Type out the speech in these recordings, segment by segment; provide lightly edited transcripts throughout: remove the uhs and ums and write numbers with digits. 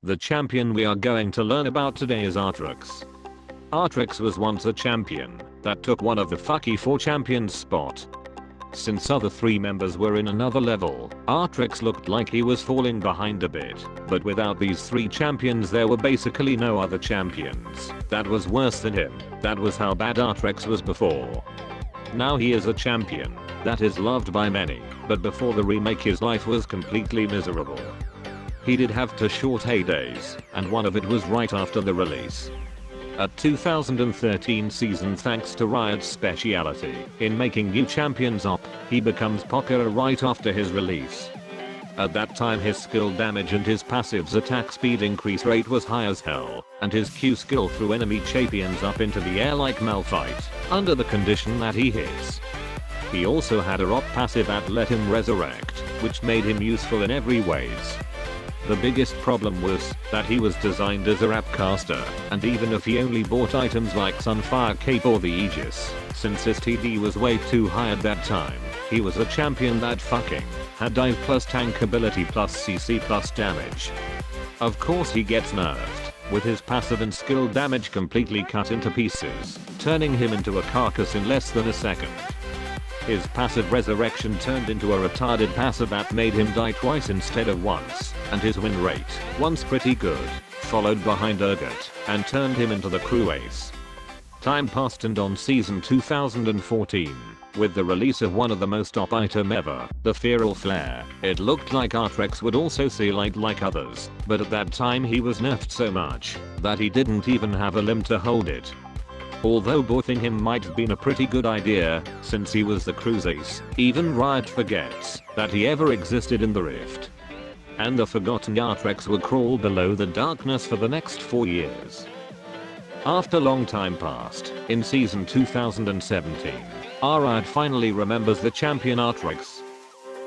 The champion we are going to learn about today is Aatrox. Aatrox was once a champion that took one of the Fucky 4 champions spot. Since other 3 members were in another level, Aatrox looked like he was falling behind a bit, but without these 3 champions there were basically no other champions that was worse than him. That was how bad Aatrox was before. Now he is a champion that is loved by many, but before the remake his life was completely miserable. He did have 2 short heydays, and one of it was right after the release. A 2013 season, thanks to Riot's speciality in making new champions up, he becomes popular right after his release. At that time his skill damage and his passive's attack speed increase rate was high as hell, and his Q skill threw enemy champions up into the air like Malphite, under the condition that he hits. He also had a rock passive that let him resurrect, which made him useful in every ways. The biggest problem was that he was designed as a rap caster, and even if he only bought items like Sunfire Cape or the Aegis, since his TD was way too high at that time, he was a champion that fucking had dive plus tank ability plus CC plus damage. Of course he gets nerfed, with his passive and skill damage completely cut into pieces, turning him into a carcass in less than a second. His passive resurrection turned into a retarded passive that made him die twice instead of once, and his win rate, once pretty good, followed behind Urgot, and turned him into the crew ace. Time passed, and on season 2014, with the release of one of the most OP item ever, the Feral Flare, it looked like Aatrox would also see light like others, but at that time he was nerfed so much that he didn't even have a limb to hold it. Although buffing him might have been a pretty good idea, since he was the crew's ace, even Riot forgets that he ever existed in the Rift. And the forgotten Aatrox would crawl below the darkness for the next 4 years. After long time passed, in season 2017, Riot finally remembers the champion Aatrox.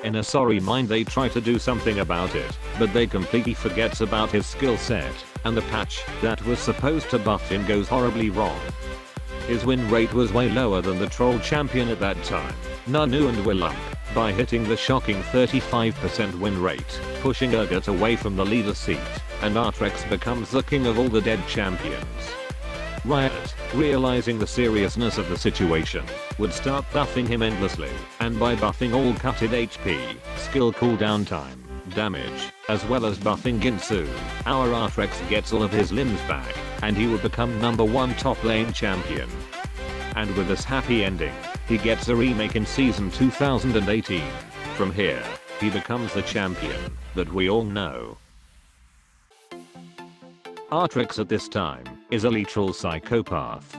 In a sorry mind they try to do something about it, but they completely forgets about his skill set, and the patch that was supposed to buff him goes horribly wrong. His win rate was way lower than the troll champion at that time, Nanu and Willump, by hitting the shocking 35% win rate, pushing Urgot away from the leader seat, and Aatrox becomes the king of all the dead champions. Riot, realizing the seriousness of the situation, would start buffing him endlessly, and by buffing all cutted HP, skill cooldown time, damage, as well as buffing Ginsu, our Aatrox gets all of his limbs back, and he would become #1 top lane champion. And with this happy ending, he gets a remake in season 2018. From here, he becomes the champion that we all know. Aatrox at this time is a literal psychopath.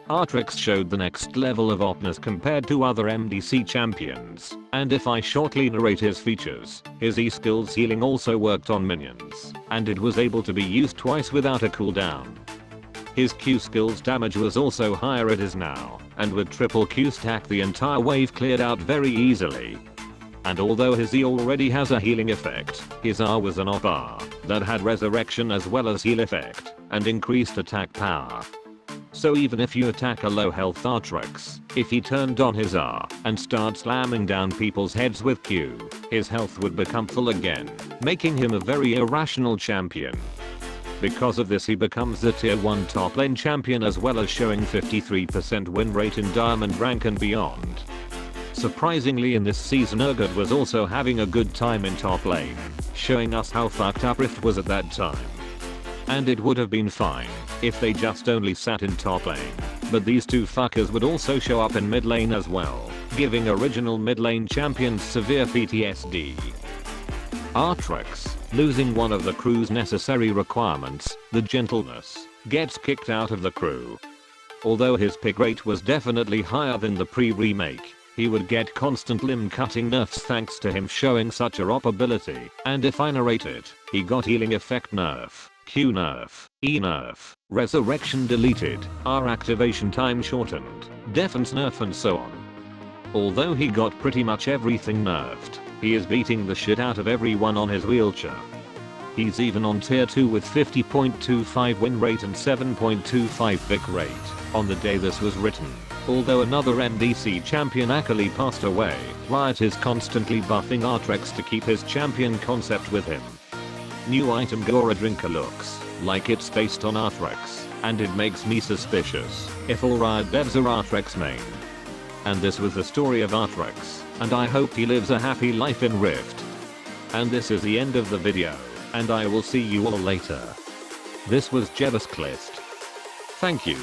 Aatrox showed the next level of opness compared to other MDC champions, and if I shortly narrate his features, his E-skills healing also worked on minions, and it was able to be used twice without a cooldown. His Q skills damage was also higher it is now, and with triple Q stack the entire wave cleared out very easily. And although his E already has a healing effect, his R was an OP R that had resurrection as well as heal effect, and increased attack power. So even if you attack a low health Aatrox, if he turned on his R and start slamming down people's heads with Q, his health would become full again, making him a very irrational champion. Because of this he becomes the tier 1 top lane champion as well as showing 53% win rate in diamond rank and beyond. Surprisingly in this season Urgot was also having a good time in top lane, showing us how fucked up Rift was at that time. And it would have been fine if they just only sat in top lane, but these 2 fuckers would also show up in mid lane as well, giving original mid lane champions severe PTSD. Aatrox, losing one of the crew's necessary requirements, the gentleness, gets kicked out of the crew. Although his pick rate was definitely higher than the pre-remake, he would get constant limb cutting nerfs thanks to him showing such a OP ability, and if I narrate it, he got healing effect nerf, Q nerf, E nerf, resurrection deleted, R activation time shortened, defense nerf and so on. Although he got pretty much everything nerfed, he is beating the shit out of everyone on his wheelchair. He's even on tier 2 with 50.25 win rate and 7.25 pick rate on the day this was written. Although another MDC champion Akali passed away, Riot is constantly buffing Aatrox to keep his champion concept with him. new item Gora Drinker looks like it's based on Aatrox, and it makes me suspicious if all Riot devs are Aatrox main. And this was the story of Aatrox, and I hope he lives a happy life in Rift. And this is the end of the video, and I will see you all later. This was Jebusclist. Thank you.